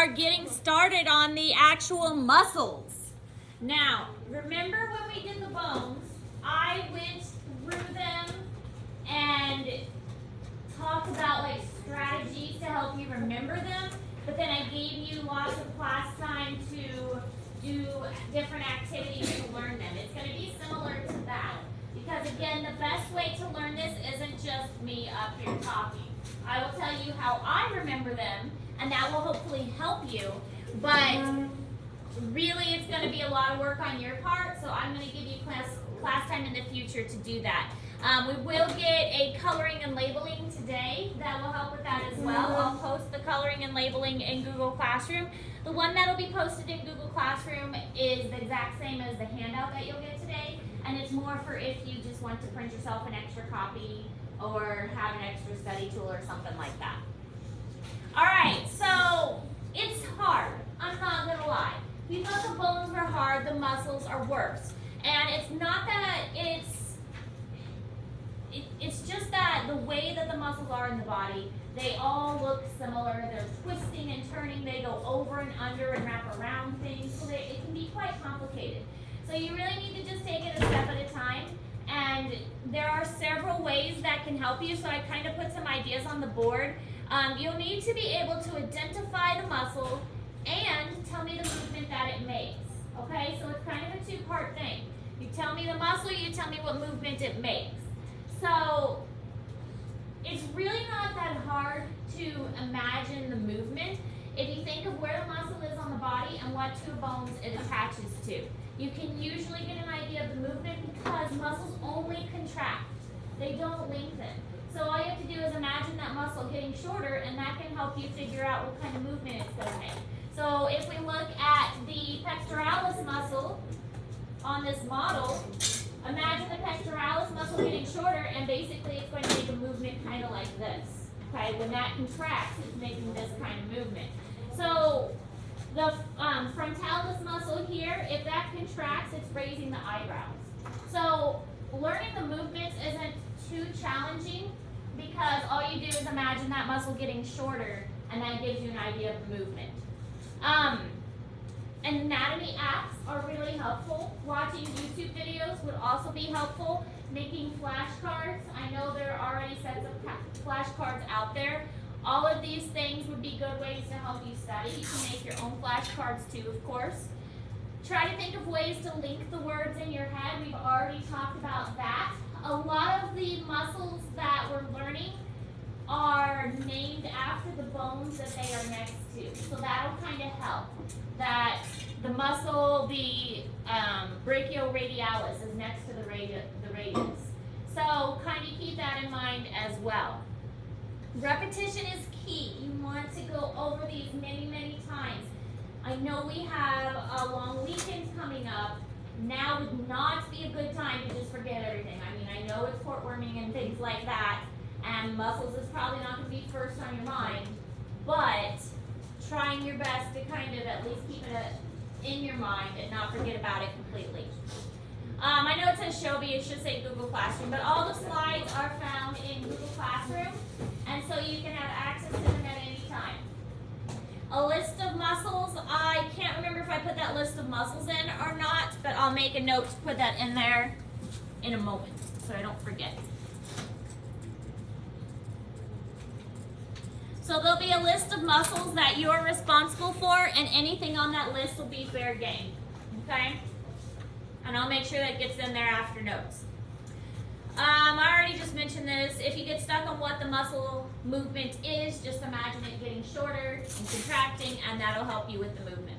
are getting started on the actual muscles. Now, remember when we did the bones, I went through them and talked about like strategies to help you remember them, but then I gave you lots of class time to do different activities to learn them. It's going to be similar to that. Because again, the best way to learn this isn't just me up here talking. I will tell you how I remember them, and that will hopefully help you. But really, it's going to be a lot of work on your part, so I'm going to give you class time in the future to do that. We will get a coloring and labeling today that will help with that as well. I'll post the coloring and labeling in Google Classroom. The one that will be posted in Google Classroom is the exact same as the handout that you'll get today, and it's more for if you just want to print yourself an extra copy or have an extra study tool or something like that. All right, so it's hard. I'm not going to lie. We thought the bones were hard, the muscles are worse. And it's not that it's just that the way that the muscles are in the body, they all look similar. They're twisting and turning. They go over and under and wrap around things. So it can be quite complicated. So you really need to just take it a step at a time. And there are several ways that can help you. So I kind of put some ideas on the board. You'll need to be able to identify the muscle and tell me the movement that it makes. Okay, so it's kind of a two-part thing. You tell me the muscle, you tell me what movement it makes. So it's really not that hard to imagine the movement if you think of where the muscle is on the body and what two bones it attaches to. You can usually get an idea of the movement because muscles only contract. They don't lengthen. So all you have to do is imagine that muscle getting shorter, and that can help you figure out what kind of movement it's going to make. So if we look at the pectoralis muscle on this model, imagine the pectoralis muscle getting shorter, and basically it's going to make a movement kind of like this. Okay, when that contracts, it's making this kind of movement. So the frontalis muscle here, if that contracts, it's raising the eyebrows. So learning the movements isn't too challenging because all you do is imagine that muscle getting shorter, and that gives you an idea of the movement. Anatomy apps are really helpful. Watching YouTube videos would also be helpful. Making flashcards. I know there are already sets of flashcards out there. All of these things would be good ways to help you study. You can make your own flashcards too, of course. Try to think of ways to link the words in your head. We've already talked about that. A lot of the muscles that we're learning are named after the bones that they are next to. So that'll kind of help. That the muscle, the brachioradialis is next to the radius. So kind of keep that in mind as well. Repetition is key. You want to go over these many, many times. I know we have a long weekend coming up. Now would not be a good time to just forget everything. I mean, I know it's heartwarming and things like that, and muscles is probably not going to be first on your mind, but trying your best to kind of at least keep it in your mind and not forget about it completely. I know it says Shelby, it should say Google Classroom, but all the slides are found in Google Classroom, and so you can have access to them at any time. A list of muscles, I can't remember if I put that list of muscles in or not, but I'll make a note to put that in there in a moment so I don't forget. So there'll be a list of muscles that you're responsible for, and anything on that list will be fair game, okay? And I'll make sure that gets in there after notes. I already just mentioned this. If you get stuck on what the muscle movement is, just imagine it getting shorter and contracting, and that'll help you with the movement.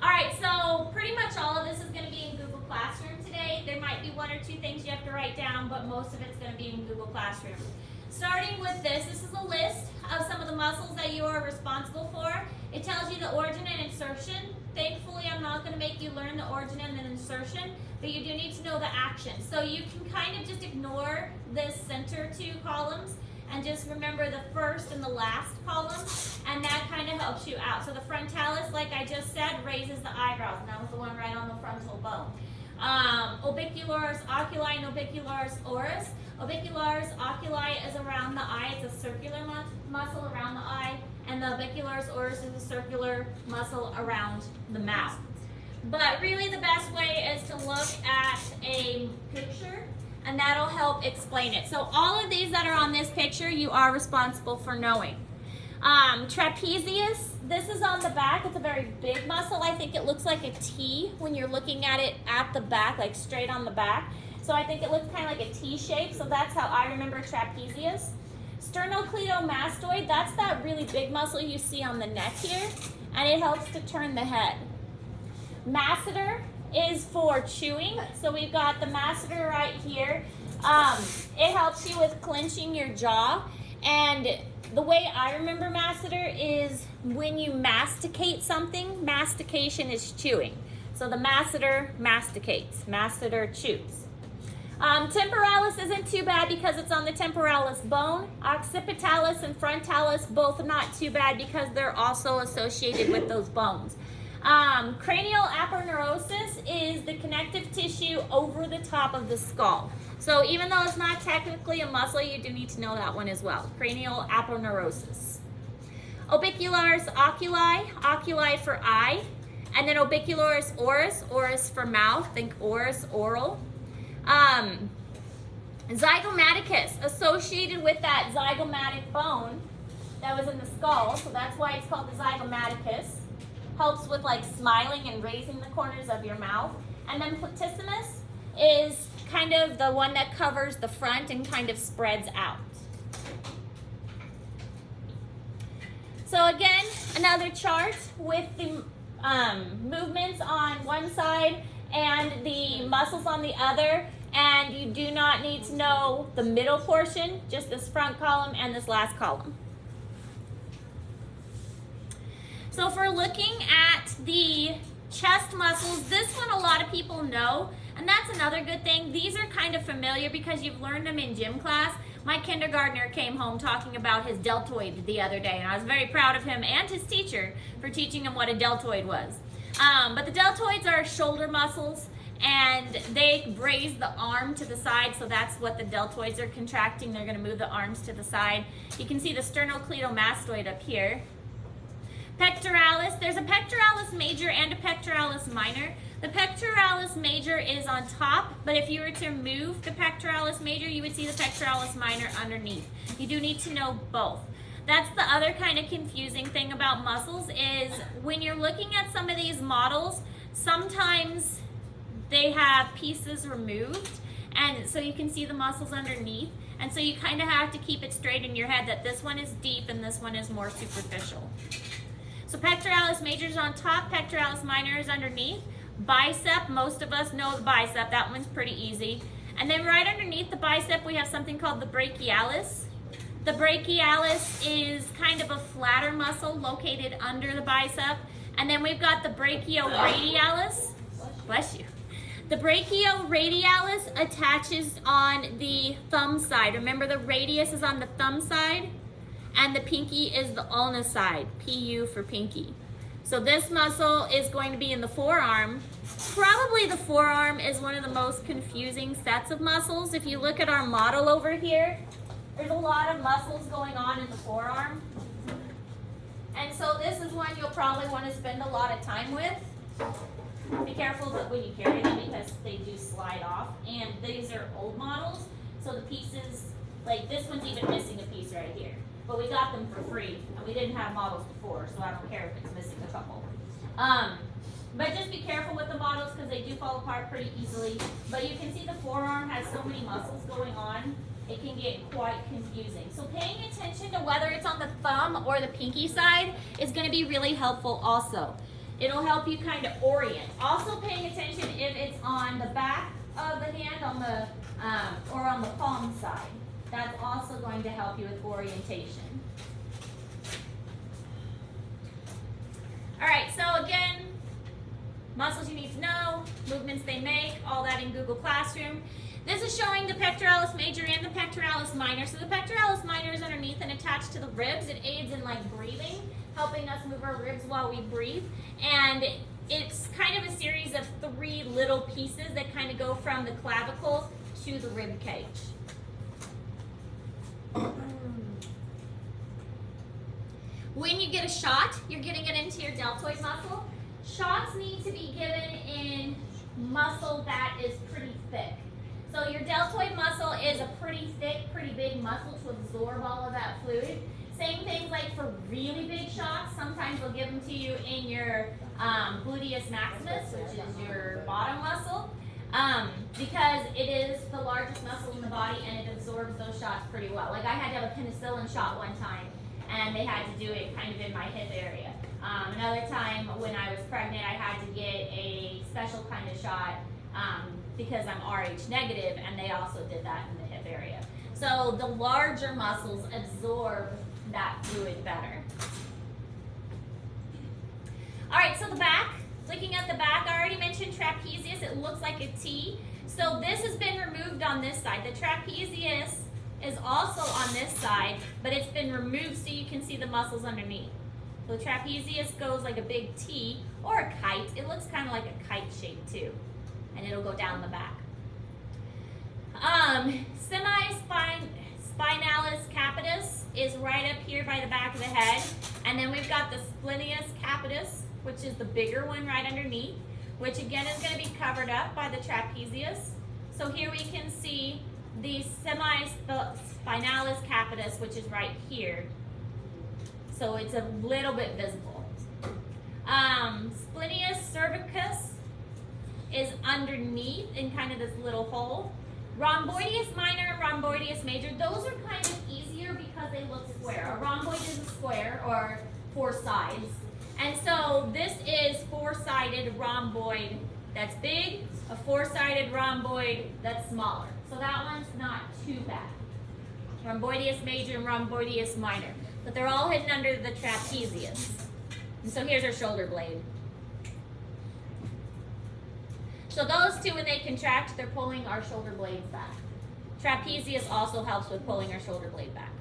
All right, so pretty much all of this is going to be in Google Classroom today. There might be one or two things you have to write down, but most of it's going to be in Google Classroom. Starting with this is a list of some of the muscles that you are responsible for. It tells you the origin and insertion. Thankfully, I'm not going to make you learn the origin and the insertion, but you do need to know the action. So you can kind of just ignore this center two columns and just remember the first and the last column, and that kind of helps you out. So the frontalis, like I just said, raises the eyebrows, and that was the one right on the frontal bone. Orbicularis oculi and orbicularis oris. Orbicularis oculi is around the eye. It's a circular muscle around the eye, and the orbicularis oris is a circular muscle around the mouth. But really the best way is to look at a picture, and that'll help explain it. So all of these that are on this picture, you are responsible for knowing. Trapezius, this is on the back. It's a very big muscle. I think it looks like a T when you're looking at it at the back, like straight on the back. So I think it looks kind of like a T shape, so that's how I remember trapezius. Sternocleidomastoid, that's that really big muscle you see on the neck here, and it helps to turn the head. Masseter is for chewing, so we've got the masseter right here. It helps you with clenching your jaw, and the way I remember masseter is when you masticate something, mastication is chewing. So the masseter masticates, masseter chews. Temporalis isn't too bad because it's on the temporalis bone. Occipitalis and frontalis, both not too bad because they're also associated with those bones. Cranial aponeurosis is the connective tissue over the top of the skull. So even though it's not technically a muscle, you do need to know that one as well. Cranial aponeurosis. Orbicularis oculi, oculi for eye, and then orbicularis oris, oris for mouth, think oris, oral. Zygomaticus, associated with that zygomatic bone that was in the skull, so that's why it's called the zygomaticus. Helps with like smiling and raising the corners of your mouth. And then platysimus is kind of the one that covers the front and kind of spreads out. So again, another chart with the movements on one side and the muscles on the other, and you do not need to know the middle portion, just this front column and this last column. So if we're looking at the chest muscles, this one a lot of people know, and that's another good thing. These are kind of familiar because you've learned them in gym class. My kindergartner came home talking about his deltoid the other day, and I was very proud of him and his teacher for teaching him what a deltoid was. But the deltoids are shoulder muscles, and they raise the arm to the side, so that's what the deltoids are contracting. They're going to move the arms to the side. You can see the sternocleidomastoid up here. Pectoralis, there's a pectoralis major and a pectoralis minor. The pectoralis major is on top, but if you were to move the pectoralis major, you would see the pectoralis minor underneath. You do need to know both. That's the other kind of confusing thing about muscles is when you're looking at some of these models, sometimes they have pieces removed, and so you can see the muscles underneath, and so you kind of have to keep it straight in your head that this one is deep and this one is more superficial. So pectoralis major is on top, pectoralis minor is underneath. Bicep, most of us know the bicep, that one's pretty easy. And then right underneath the bicep we have something called the brachialis. The brachialis is kind of a flatter muscle located under the bicep. And then we've got the brachioradialis. Bless you. The brachioradialis attaches on the thumb side. Remember, the radius is on the thumb side and the pinky is the ulna side, PU for pinky. So this muscle is going to be in the forearm. Probably the forearm is one of the most confusing sets of muscles. If you look at our model over here, there's a lot of muscles going on in the forearm. And so this is one you'll probably want to spend a lot of time with. Be careful when you carry them because they do slide off. And these are old models, so the pieces, like this one's even missing a piece right here. But we got them for free, and we didn't have models before, so I don't care if it's missing a couple. But just be careful with the models because they do fall apart pretty easily. But you can see the forearm has so many muscles going on, it can get quite confusing. So paying attention to whether it's on the thumb or the pinky side is going to be really helpful also. It'll help you kind of orient. Also paying attention if it's on the back of the hand, on the or on the palm side. That's also going to help you with orientation. All right, so again, muscles you need to know, movements they make, all that in Google Classroom. This is showing the pectoralis major and the pectoralis minor. So the pectoralis minor is underneath and attached to the ribs. It aids in like breathing, helping us move our ribs while we breathe. And it's kind of a series of 3 little pieces that kind of go from the clavicle to the rib cage. when you get a shot, you're getting it into your deltoid muscle. Shots need to be given in muscle that is pretty thick. So your deltoid muscle is a pretty thick, pretty big muscle to absorb all of that fluid. Same thing like for really big shots. Sometimes they'll give them to you in your gluteus maximus, which is your bottom muscle, because it is the largest muscle in the body and it absorbs those shots pretty well. Like I had to have a penicillin shot one time, and they had to do it kind of in my hip area. Another time when I was pregnant, I had to get a special kind of shot because I'm Rh negative, and they also did that in the hip area. So the larger muscles absorb that fluid better. All right, so the back, looking at the back, I already mentioned trapezius. It looks like a T. So this has been removed on this side. The trapezius is also on this side, but it's been removed so you can see the muscles underneath. So the trapezius goes like a big T or a kite. It looks kind of like a kite shape too, and it'll go down the back. Spinalis capitis is right up here by the back of the head, and then we've got the splenius capitis, which is the bigger one right underneath, which again is going to be covered up by the trapezius. So here we can see the spinalis capitis, which is right here. So it's a little bit visible. Splenius cervicus is underneath in kind of this little hole. Rhomboideus minor and rhomboideus major, those are kind of easier because they look square. A rhomboid is a square, or 4 sides. And so this is 4-sided rhomboid that's big, a 4-sided rhomboid that's smaller. So that one's not too bad. Rhomboideus major and rhomboideus minor. But they're all hidden under the trapezius. And so here's our shoulder blade. So those two, when they contract, they're pulling our shoulder blades back. Trapezius also helps with pulling our shoulder blade back.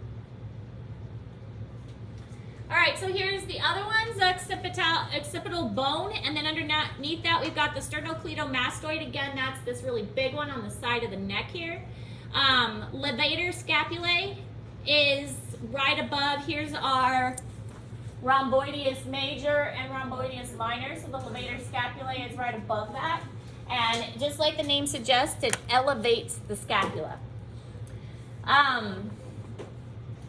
All right, so here's the other ones, occipital bone, and then underneath that we've got the sternocleidomastoid. Again, that's this really big one on the side of the neck here. Levator scapulae is right above. Here's our rhomboideus major and rhomboideus minor. So the levator scapulae is right above that. And just like the name suggests, it elevates the scapula.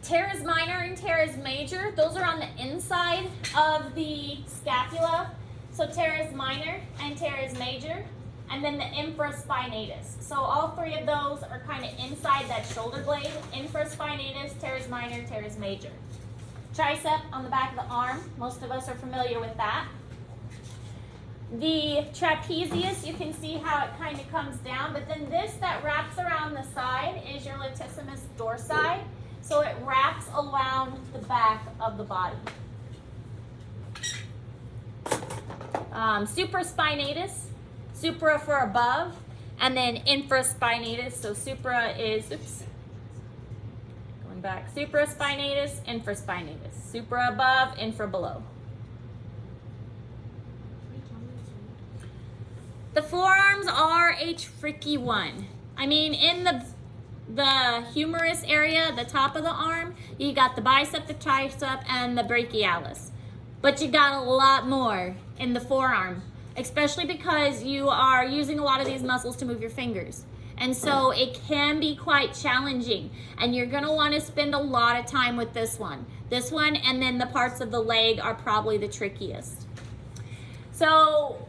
Teres minor and teres major, those are on the inside of the scapula. So teres minor and teres major. And then the infraspinatus. So all three of those are kind of inside that shoulder blade. Infraspinatus, teres minor, teres major. Tricep on the back of the arm. Most of us are familiar with that. The trapezius, you can see how it kind of comes down, but then this that wraps around the side is your latissimus dorsi. So it wraps around the back of the body. Supraspinatus, supra for above, and then infraspinatus. So supra is, going back, supraspinatus, infraspinatus. Supra above, infra below. The forearms are a tricky one. I mean, in the humerus area, the top of the arm, you got the bicep, the tricep, and the brachialis. But you got a lot more in the forearm, especially because you are using a lot of these muscles to move your fingers. And so it can be quite challenging, and you're gonna wanna spend a lot of time with this one. This one, and then the parts of the leg are probably the trickiest. So,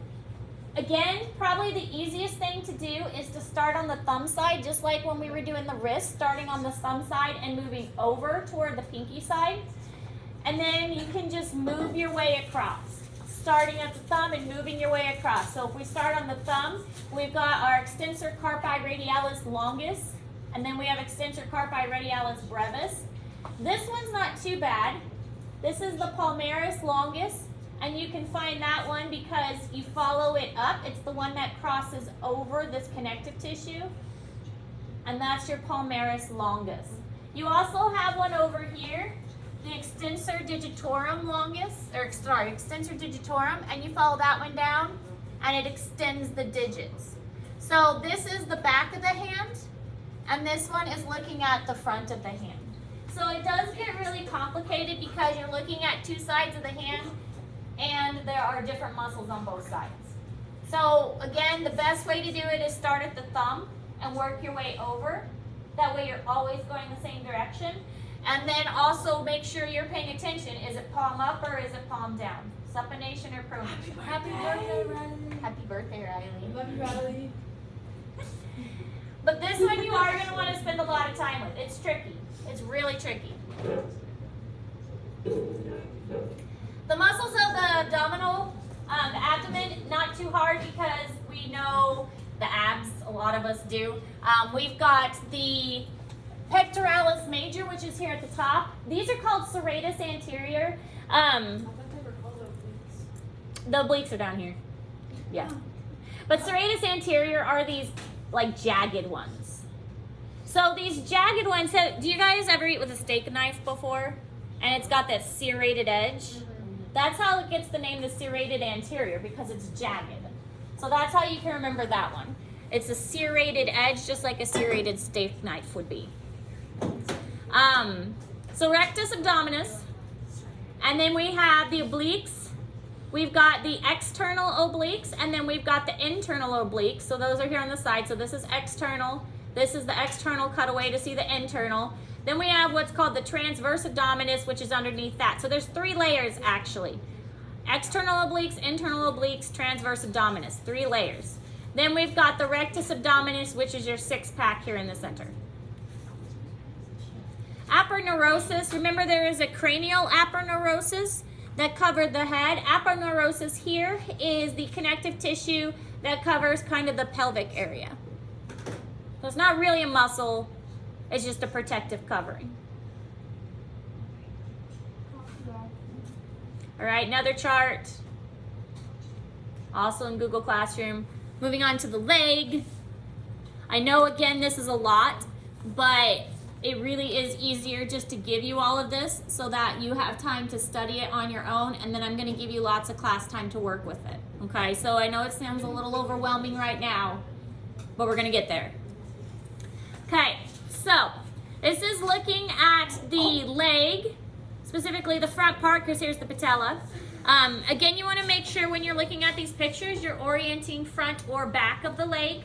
again, probably the easiest thing to do is to start on the thumb side, just like when we were doing the wrist, starting on the thumb side and moving over toward the pinky side. And then you can just move your way across, starting at the thumb and moving your way across. So if we start on the thumb, we've got our extensor carpi radialis longus, and then we have extensor carpi radialis brevis. This one's not too bad. This is the palmaris longus. And you can find that one because you follow it up. It's the one that crosses over this connective tissue. And that's your palmaris longus. You also have one over here, the extensor digitorum longus, extensor digitorum, and you follow that one down, and it extends the digits. So this is the back of the hand, and this one is looking at the front of the hand. So it does get really complicated because you're looking at two sides of the hand and there are different muscles on both sides. So again, the best way to do it is start at the thumb and work your way over. That way you're always going the same direction. And then also make sure you're paying attention. Is it palm up or is it palm down? Supination or pronation? Happy birthday, Riley. Happy birthday, Riley. Love you, Riley. But this one you are going to want to spend a lot of time with. It's tricky. It's really tricky. The muscles of the abdominal, the abdomen, not too hard because we know the abs, a lot of us do. We've got the pectoralis major, which is here at the top. These are called serratus anterior. I thought they were called obliques. The obliques are down here. Yeah. But serratus anterior are these like jagged ones. So these jagged ones, do you guys ever eat with a steak knife before? And it's got that serrated edge? That's how it gets the name the serrated anterior, because it's jagged. So that's how you can remember that one. It's a serrated edge, just like a serrated steak knife would be. So rectus abdominis, and then we have the obliques. We've got the external obliques, and then we've got the internal obliques. So those are here on the side. So this is external. This is the external cutaway to see the internal. Then we have what's called the transverse abdominis, which is underneath that. So there's 3 layers actually. External obliques, internal obliques, transverse abdominis, 3 layers. Then we've got the rectus abdominis, which is your 6-pack here in the center. Aponeurosis, remember there is a cranial aponeurosis that covered the head. Aponeurosis here is the connective tissue that covers kind of the pelvic area. So it's not really a muscle, it's just a protective covering. All right, another chart, also in Google Classroom. Moving on to the leg. I know, again, this is a lot, but it really is easier just to give you all of this so that you have time to study it on your own, and then I'm going to give you lots of class time to work with it. Okay, so I know it sounds a little overwhelming right now, but we're going to get there. Okay, so this is looking at the leg, specifically the front part, because here's the patella. Again, you want to make sure when you're looking at these pictures, you're orienting front or back of the leg.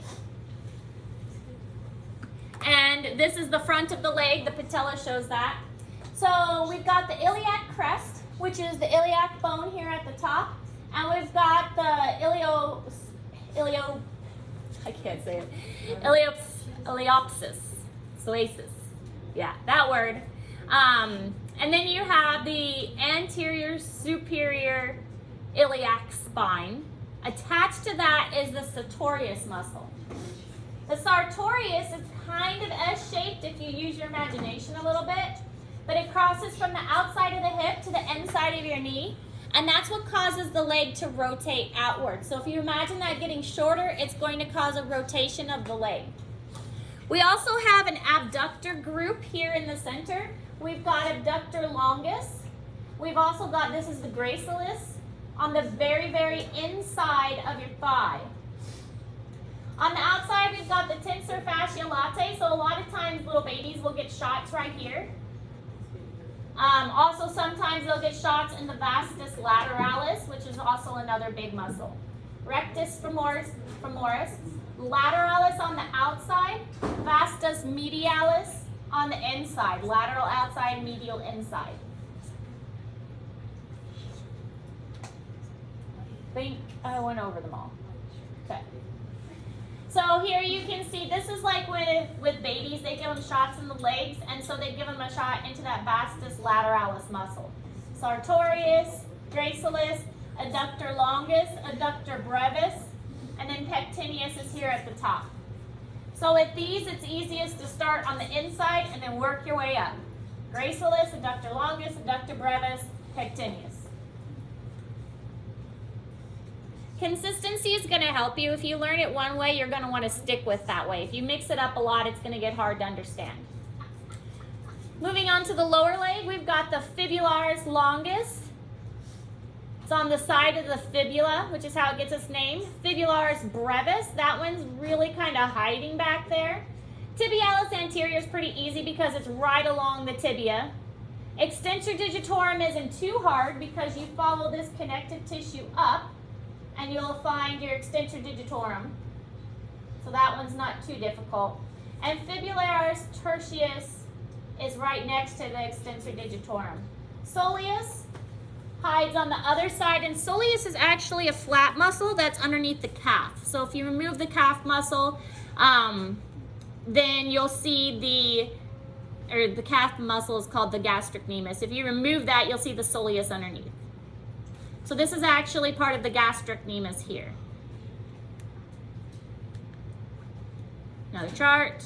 And this is the front of the leg. The patella shows that. So we've got the iliac crest, which is the iliac bone here at the top. And we've got the iliopsis. Soasis. Yeah, that word. And then you have the anterior superior iliac spine. Attached to that is the sartorius muscle. The sartorius is kind of S-shaped if you use your imagination a little bit, but it crosses from the outside of the hip to the inside of your knee, and that's what causes the leg to rotate outward. So if you imagine that getting shorter, it's going to cause a rotation of the leg. We also have an abductor group here in the center. We've got abductor longus. We've also got, this is the gracilis, on the very, very inside of your thigh. On the outside, we've got the tensor fasciae latae, so a lot of times little babies will get shots right here. Also, sometimes they'll get shots in the vastus lateralis, which is also another big muscle. Rectus femoris, lateralis on the outside, vastus medialis on the inside, lateral outside, medial inside. I think I went over them all. Okay. So here you can see, this is like with babies, they give them shots in the legs, and so they give them a shot into that vastus lateralis muscle. Sartorius, gracilis, adductor longus, adductor brevis, and then pectineus is here at the top. So with these, it's easiest to start on the inside and then work your way up. Gracilis, adductor longus, adductor brevis, pectineus. Consistency is going to help you. If you learn it one way, you're going to want to stick with that way. If you mix it up a lot, it's going to get hard to understand. Moving on to the lower leg, we've got the fibularis longus. It's on the side of the fibula, which is how it gets its name. Fibularis brevis, that one's really kind of hiding back there. Tibialis anterior is pretty easy because it's right along the tibia. Extensor digitorum isn't too hard because you follow this connective tissue up and you'll find your extensor digitorum. So that one's not too difficult. And fibularis tertius is right next to the extensor digitorum. Soleus hides on the other side, and soleus is actually a flat muscle that's underneath the calf. So if you remove the calf muscle, then you'll see the calf muscle is called the gastrocnemius. If you remove that, you'll see the soleus underneath. So this is actually part of the gastrocnemius here. Another chart.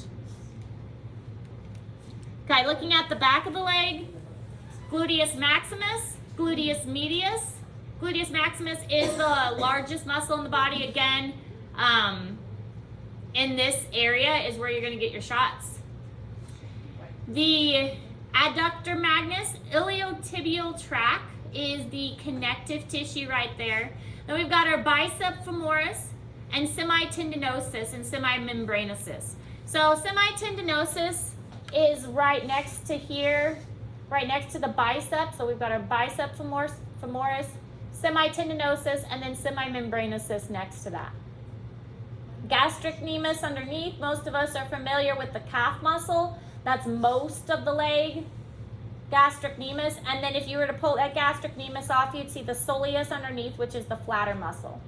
Okay, looking at the back of the leg, gluteus maximus, gluteus medius. Gluteus maximus is the largest muscle in the body. Again, in this area is where you're going to get your shots. The adductor magnus iliotibial tract is the connective tissue right there. Then we've got our bicep femoris and semitendinosus and semimembranosus. So semitendinosus is right next to here, right next to the bicep. So we've got our bicep femoris, semitendinosus, and then semimembranosus next to that. Gastrocnemius underneath, most of us are familiar with the calf muscle. That's most of the leg, gastrocnemius. And then if you were to pull that gastrocnemius off, you'd see the soleus underneath, which is the flatter muscle.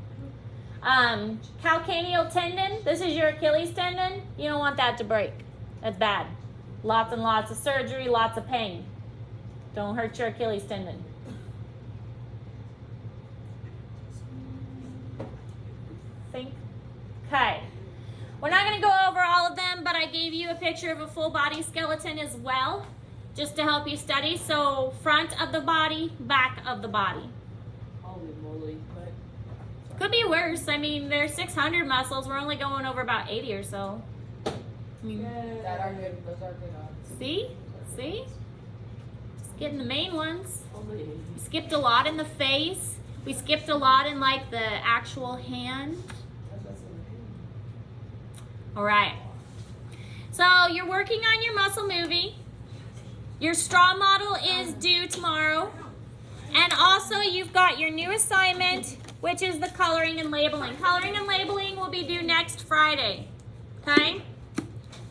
Calcaneal tendon, this is your Achilles tendon. You don't want that to break. That's bad. Lots and lots of surgery, lots of pain. Don't hurt your Achilles tendon. Think. Okay. We're not going to go over all of them, but I gave you a picture of a full body skeleton as well, just to help you study. So front of the body, back of the body. Holy moly, but Could be worse. I mean, there's 600 muscles. We're only going over about 80 or so. I mean, that are good. Those are good odds. see? Just getting the main ones. Only 80. We skipped a lot in the face. We skipped a lot in like the actual hand. All right. So you're working on your muscle movie. Your straw model is due tomorrow. And also you've got your new assignment, which is the coloring and labeling. Coloring and labeling will be due next Friday. Okay?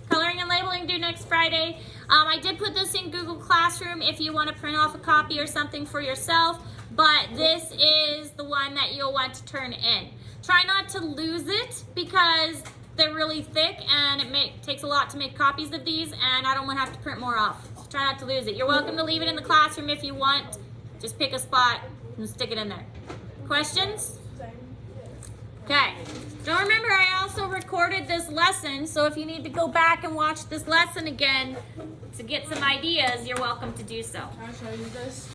Coloring and labeling due next Friday. I did put this in Google Classroom if you want to print off a copy or something for yourself, but this is the one that you'll want to turn in. Try not to lose it because they're really thick and it takes a lot to make copies of these, and I don't want to have to print more off. So try not to lose it. You're welcome to leave it in the classroom if you want. Just pick a spot and stick it in there. Questions? Okay. Don't remember, I also recorded this lesson, so if you need to go back and watch this lesson again to get some ideas, you're welcome to do so. Can I show you this?